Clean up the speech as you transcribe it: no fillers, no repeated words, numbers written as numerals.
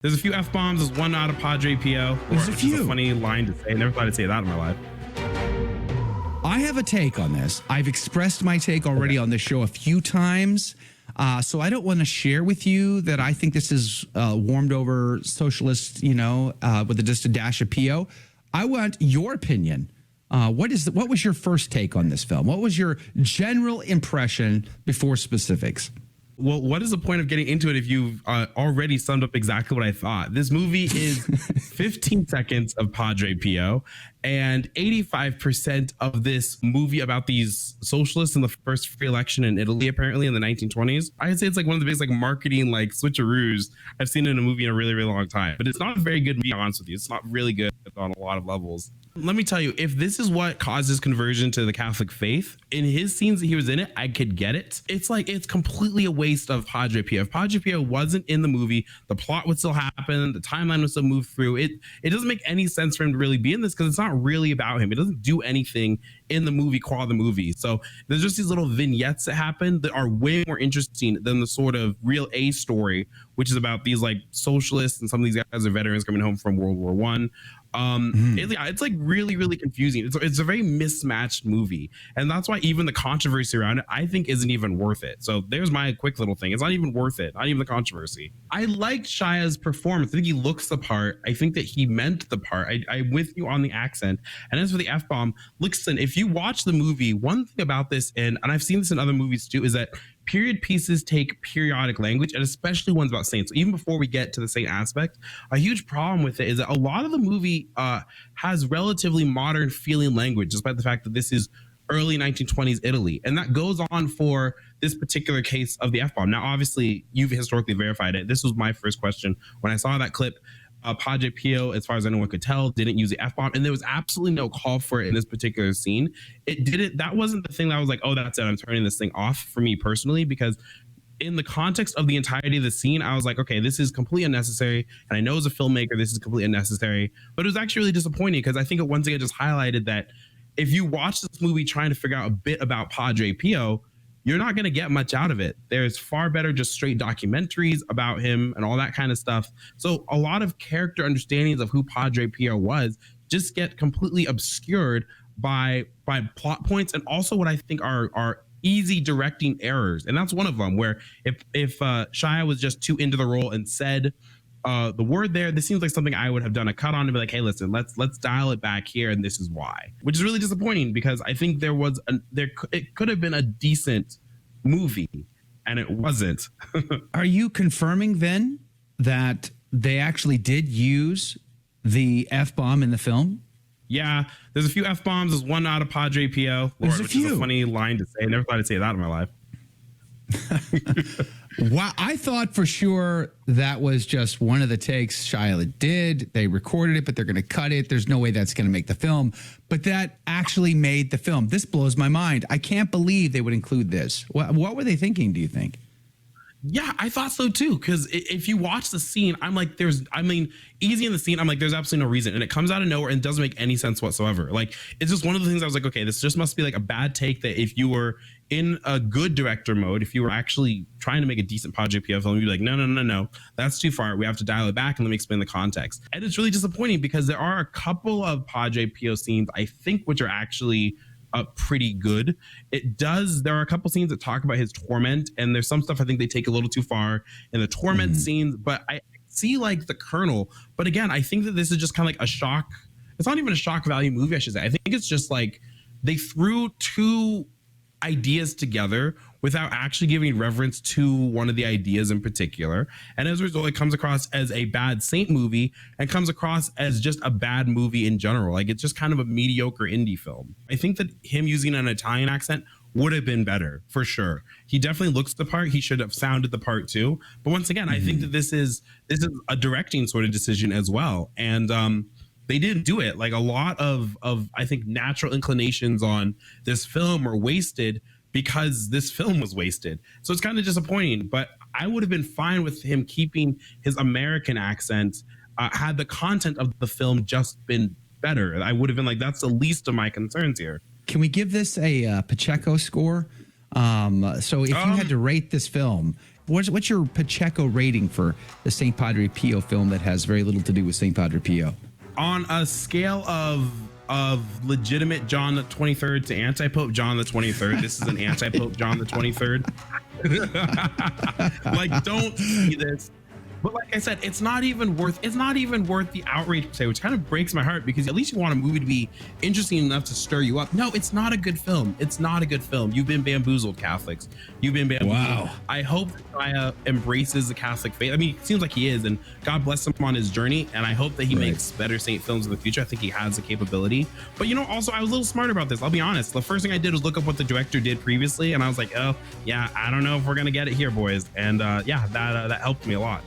There's a few F-bombs. There's one out of Padre Pio. There's a few. It's a funny line to say. I never thought I'd say that in my life. I have a take on this. I've expressed my take already on this show a few times. So I don't want to share with you that I think this is warmed over socialist, with just a dash of Pio. I want your opinion. What was your first take on this film? What was your general impression before specifics? Well, what is the point of getting into it if you've already summed up exactly what I thought? This movie is 15 seconds of Padre Pio, and 85% of this movie about these socialists in the first free election in Italy, apparently in the 1920s. I'd say it's like one of the biggest marketing switcheroos I've seen in a movie in a really, really long time. But it's not a very good movie, to be honest with you. It's not really good on a lot of levels. Let me tell you, if this is what caused his conversion to the Catholic faith, in his scenes that he was in it, I could get it. It's completely a waste of Padre Pio. If Padre Pio wasn't in the movie, the plot would still happen, the timeline would still move through. It doesn't make any sense for him to really be in this because it's not really about him. It doesn't do anything in the movie qua the movie. So there's just these little vignettes that happen that are way more interesting than the sort of real A story, which is about these socialists, and some of these guys are veterans coming home from World War I. It's really, really confusing. It's a very mismatched movie, and that's why even the controversy around it I think isn't even worth it. So there's my quick little thing. It's not even worth it, not even the controversy. I liked Shia's performance. I think he looks the part. I think that he meant the part. I'm with you on the accent. And as for the F-bomb, listen, if you watch the movie, one thing about this, and I've seen this in other movies too, is that period pieces take periodic language, and especially ones about saints. So even before we get to the saint aspect, a huge problem with it is that a lot of the movie has relatively modern feeling language, despite the fact that this is early 1920s Italy. And that goes on for this particular case of the F-bomb. Now, obviously, you've historically verified it. This was my first question. When I saw that clip, Padre Pio, as far as anyone could tell, didn't use the F-bomb, and there was absolutely no call for it in this particular scene. That wasn't the thing that I was like, oh, that's it, I'm turning this thing off, for me personally, because in the context of the entirety of the scene, I was like, okay, this is completely unnecessary. And I know as a filmmaker, this is completely unnecessary, but it was actually really disappointing because I think it once again just highlighted that if you watch this movie trying to figure out a bit about Padre Pio, you're not going to get much out of it. There's far better just straight documentaries about him and all that kind of stuff. So a lot of character understandings of who Padre Pio was just get completely obscured by plot points, and also what I think are easy directing errors. And that's one of them, where if Shia was just too into the role and said the word there, this seems like something I would have done a cut on to be like, hey, listen, let's dial it back here, and this is why, which is really disappointing because I think it could have been a decent movie, and it wasn't. Are you confirming then that they actually did use the F-bomb in the film? Yeah, there's a few F-bombs. There's one out of Padre Pio, which is a funny line to say. I never thought I'd say that in my life. Wow, I thought for sure that was just one of the takes Shia did. They recorded it, but they're going to cut it. There's no way that's going to make the film. But that actually made the film. This blows my mind. I can't believe they would include this. What were they thinking, do you think? Yeah, I thought so too. Because if you watch the scene, I'm like, easy in the scene, I'm like, there's absolutely no reason. And it comes out of nowhere and doesn't make any sense whatsoever. Like, it's just one of the things I was like, okay, this just must be like a bad take that if you were in a good director mode, if you were actually trying to make a decent Padre Pio film, you'd be like, no, that's too far. We have to dial it back and let me explain the context. And it's really disappointing because there are a couple of Padre Pio scenes, I think, which are actually pretty good. There are a couple scenes that talk about his torment, and there's some stuff I think they take a little too far in the torment scenes, but I see like the kernel. But again, I think that this is just kind of like a shock. It's not even a shock value movie, I should say. I think it's just like they threw two ideas together without actually giving reverence to one of the ideas in particular. And as a result, it comes across as a bad saint movie and comes across as just a bad movie in general. Like, it's just kind of a mediocre indie film. I think that him using an Italian accent would have been better, for sure. He definitely looks the part. He should have sounded the part too. But once again, I think that this is a directing sort of decision as well. And they didn't do it. Like, a lot of I think natural inclinations on this film were wasted because this film was wasted. So it's kind of disappointing, but I would have been fine with him keeping his American accent had the content of the film just been better. I would have been like, that's the least of my concerns here. Can we give this a Pacheco score? So if you had to rate this film, What's your Pacheco rating for the Saint Padre Pio film that has very little to do with Saint Padre Pio? On a scale of legitimate John the 23rd to anti-Pope John the 23rd, this is an anti-Pope John the 23rd. Like, don't see this. But like I said, it's not even worth the outrage per se, which kind of breaks my heart, because at least you want a movie to be interesting enough to stir you up. No, it's not a good film. It's not a good film. You've been bamboozled, Catholics. You've been bamboozled. Wow. I hope Shia embraces the Catholic faith. I mean, it seems like he is, and God bless him on his journey. And I hope that he makes better saint films in the future. I think he has the capability. But you know, also I was a little smart about this. I'll be honest. The first thing I did was look up what the director did previously, and I was like, oh yeah, I don't know if we're gonna get it here, boys. And yeah, that helped me a lot.